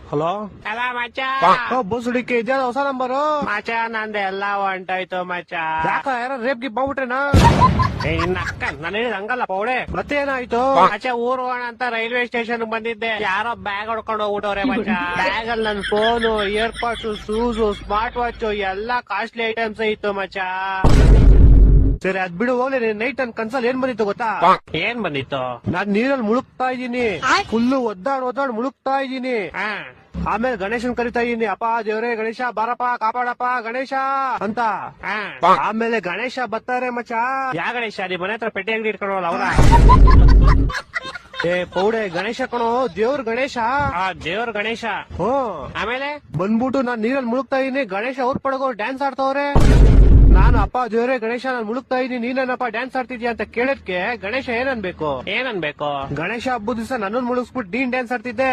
Hello ಅಲ್ಲ ಮಚ್ಚ ಬೋಸುಡಿಕೆ ಇದ್ಯಾ ಹೊಸ ನಂಬರು ಮಚ್ಚ ನಂದು ಎಲ್ಲ ಹೊಂಟೋಯ್ತು ಮಚ್ಚ. ಯಾಕ ಯಾರ ರೇಪ್ ಗಿಪ್ ಮಾಡ್ಬಿಟ್ರೇನಾ? ನಿನ್ನ ಅಕ್ಕ ನಾನು ಹೇಳಿದ ಹಂಗಲ್ಲ ಪೌಡೆ. ಮತ್ತೆ ಏನಾಯ್ತು? ಮಚ್ಚ ಊರ್ ಹೋಗೋಣ ಅಂತ ರೈಲ್ವೆ ಸ್ಟೇಷನ್ ಬಂದಿದ್ದೆ, ಯಾರೋ ಬ್ಯಾಗ್ ಹೊಡ್ಕೊಂಡು ಹೋಗ್ಬಿಟ್ಟವ್ರೆ ಮಚ್ಚ. ಬ್ಯಾಗ್ ಅಲ್ಲಿ ನನ್ phone, year pods, shoes, smart watch ಎಲ್ಲಾ ಕಾಸ್ಟ್ಲಿ ಐಟಮ್ಸ್ ಇತ್ತು ಮಚ್ಚ. ಸರಿ ಅದ್ ಬಿಡು ಹೋಗ್ಲಿ. ನೈಟ್ ನನ್ ಕನ್ಸಲ್ ಏನ್ ಬಂದಿತ್ತು ಗೊತ್ತಾ? ಏನ್ ಬಂದಿತ್ತು? ನಾನ್ ನೀರಲ್ಲಿ ಮುಳುಗ್ತಾ ಇದ್ದೀನಿ, ಫುಲ್ಲು ಒದ್ದಾಡ್ ಮುಳುಗ್ತಾ ಇದ್ದೀನಿ. ಹಾ ಆಮೇಲೆ ಗಣೇಶನ್ ಕರಿತಾ ಇದೀನಿ, ಅಪ್ಪ ದೇವ್ರೇ ಗಣೇಶ ಬಾರಪ್ಪ ಕಾಪಾಡಪ್ಪ ಗಣೇಶ ಅಂತ. ಹಾ ಆಮೇಲೆ ಗಣೇಶ ಬರ್ತಾರೆ ಮಚ್ಚ. ಯಾ ಗಣೇಶ ನಿಮ್ ಮನೆ ಹತ್ರ ಪೆಟ್ಟಿ ಅಂಗಡಿ ಇಟ್ಕೊಂಡವಲ್ಲ ಅವ್ರ? ಏ ಪೌಡೆ ಗಣೇಶ ಕಣೋ, ದೇವ್ರ ಗಣೇಶ. ದೇವ್ರ ಗಣೇಶ. ಆಮೇಲೆ ಬಂದ್ಬಿಟ್ಟು ನಾನ್ ನೀರಲ್ಲಿ ಮುಳುಗ್ತಾ ಇದೀನಿ, ಗಣೇಶ ಅವ್ರ ಪಡಗೋ ಡ್ಯಾನ್ಸ್ ಆಡ್ತವ್ರೆ. ನಾನು ಅಪ್ಪ ದೇವ್ರೇ ಗಣೇಶ ನಾನ್ ಮುಳುಗ್ತಾ ಇದೀನಿ, ನೀನೇನಪ್ಪ ಡ್ಯಾನ್ಸ್ ಆಡ್ತಿದ್ಯಾ ಅಂತ ಕೇಳದ್ಕೆ ಗಣೇಶ ಏನನ್ಬೇಕು? ಏನನ್ಬೇಕು? ಗಣೇಶ ಹಬ್ಬದ ದಿವಸ ನನ್ನನ್ ಮುಳುಗಿಸ್ಬಿಟ್ಟು ನೀನ್ ಡ್ಯಾನ್ಸ್ ಆಡ್ತಿದ್ದೆ.